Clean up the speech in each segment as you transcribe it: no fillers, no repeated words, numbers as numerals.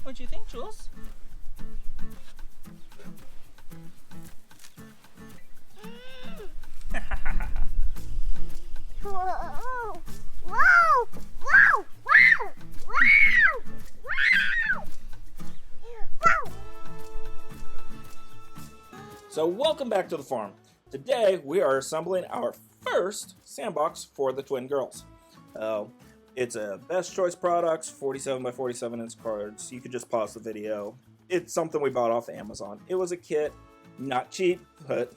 What do you think, Jules? Whoa! Whoa! Whoa! Whoa! Whoa! Whoa! So welcome back to the farm. Today we are assembling our first sandbox for the twin girls. It's a Best Choice Products 47 by 47 inch cards. You could just pause the video. It's something we bought off Amazon. It was a kit, not cheap, but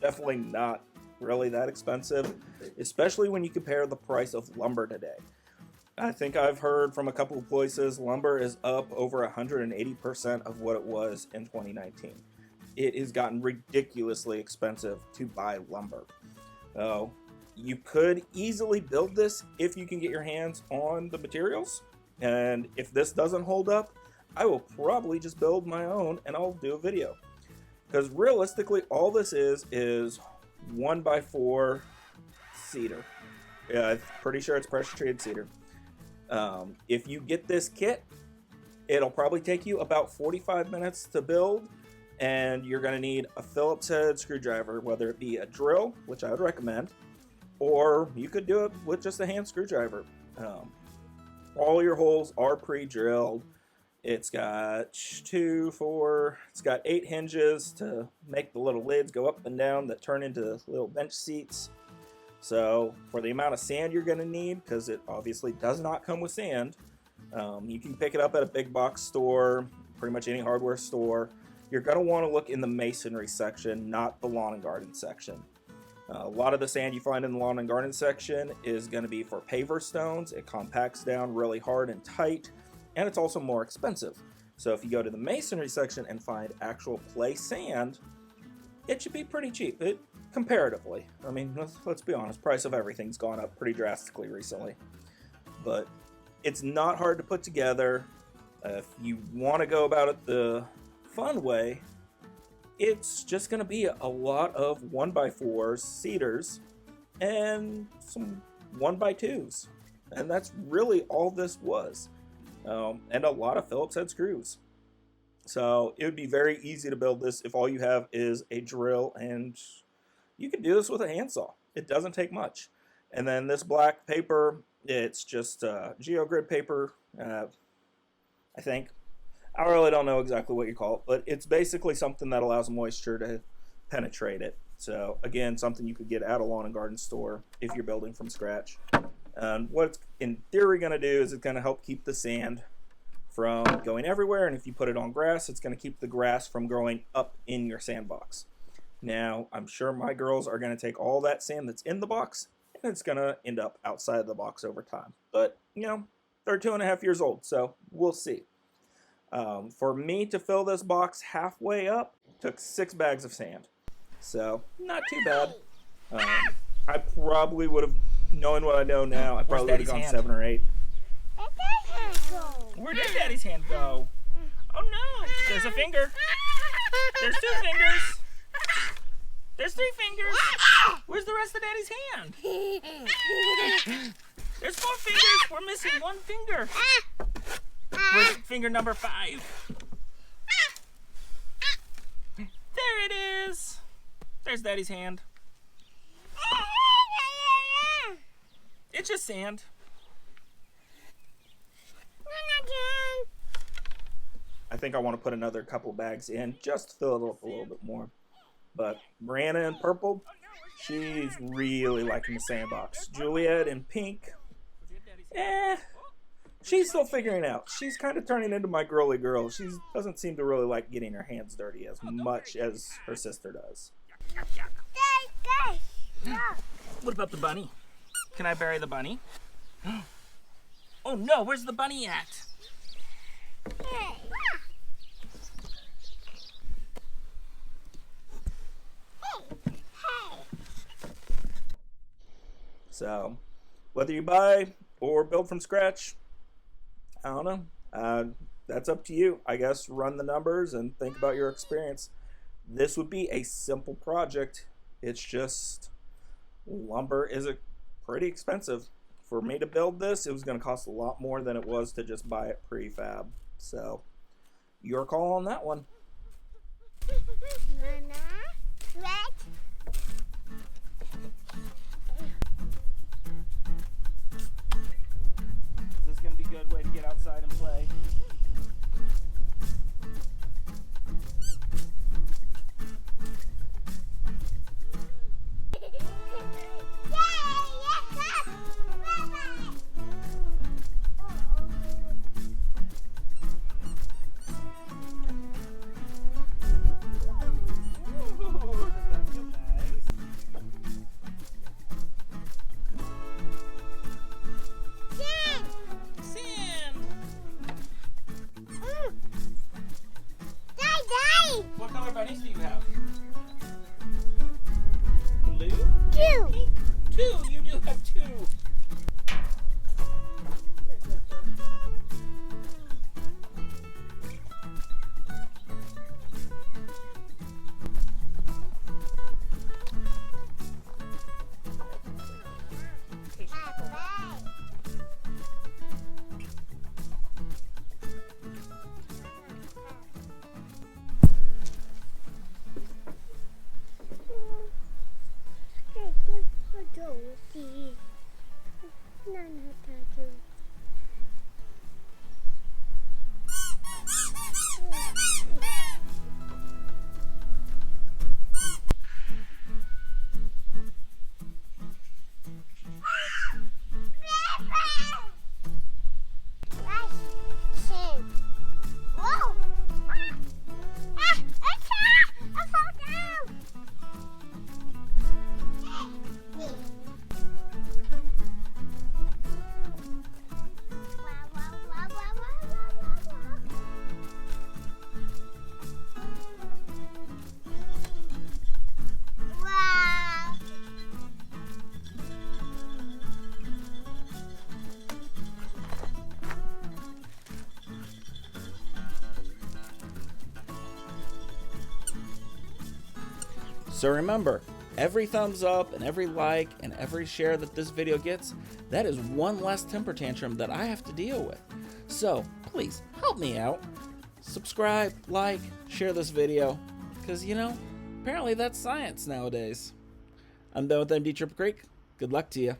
definitely not really that expensive, especially when you compare the price of lumber today. I think I've heard from a couple of places lumber is up over 180% of what it was in 2019. It has gotten ridiculously expensive to buy lumber. You could easily build this if you can get your hands on the materials, and if this doesn't hold up, I will probably just build my own and I'll do a video. Because realistically, all this is 1x4 cedar. Yeah, I'm pretty sure it's pressure treated cedar. If you get this kit, it'll probably take you about 45 minutes to build, and you're going to need a Phillips head screwdriver, whether it be a drill, which I would recommend, or you could do it with just a hand screwdriver. All your holes are pre-drilled. It's got 8 hinges to make the little lids go up and down that turn into little bench seats. So for the amount of sand you're going to need, because it obviously does not come with sand, you can pick it up at a big box store, pretty much any hardware store. You're going to want to look in the masonry section, not the lawn and garden section. A lot of the sand you find in the lawn and garden section is going to be for paver stones. It compacts down really hard and tight, and it's also more expensive. So if you go to the masonry section and find actual play sand, it should be pretty cheap, comparatively. I mean, let's be honest, price of everything's gone up pretty drastically recently. But it's not hard to put together. If you want to go about it the fun way, it's just going to be a lot of 1x4s, cedars, and some 1x2s. And that's really all this was. And a lot of Phillips head screws. So it would be very easy to build this if all you have is a drill, and you can do this with a handsaw. It doesn't take much. And then this black paper, it's just geogrid paper, I think. I really don't know exactly what you call it, but it's basically something that allows moisture to penetrate it. So again, something you could get at a lawn and garden store if you're building from scratch. And what it's in theory going to do is it's going to help keep the sand from going everywhere, and if you put it on grass, it's going to keep the grass from growing up in your sandbox. Now, I'm sure my girls are going to take all that sand that's in the box, and it's going to end up outside of the box over time. But, you know, they're 2.5 years old, so we'll see. For me to fill this box halfway up, took 6 bags of sand. So, not too bad. I probably would have, knowing what I know now, I probably would have gone 7 or 8. Where did Daddy's hand go? Oh no! There's a finger. There's 2 fingers. There's 3 fingers. Where's the rest of Daddy's hand? There's 4 fingers. We're missing 1 finger. Where's finger number 5? There it is. There's Daddy's hand. It's just sand. I think I want to put another couple bags in just to fill it up a little bit more. But Brianna in purple, she's really liking the sandbox. Juliet in pink, she's still figuring it out. She's kind of turning into my girly girl. She doesn't seem to really like getting her hands dirty as much as her sister does. What about the bunny? Can I bury the bunny? Oh no, where's the bunny at? So, whether you buy or build from scratch, I don't know. That's up to you. I guess run the numbers and think about your experience. This would be a simple project. It's just lumber is pretty expensive. For me to build this, it was going to cost a lot more than it was to just buy it prefab. So Your call on that one. Nana, red. Is this going to be a good way to get outside and play? What color bunnies do you have? Blue? Two. Pink? Two! You do have two! So remember, every thumbs up and every like and every share that this video gets, that is one less temper tantrum that I have to deal with. So please help me out. Subscribe, like, share this video, because you know, apparently that's science nowadays. I'm done with MD Triple Creek. Good luck to you.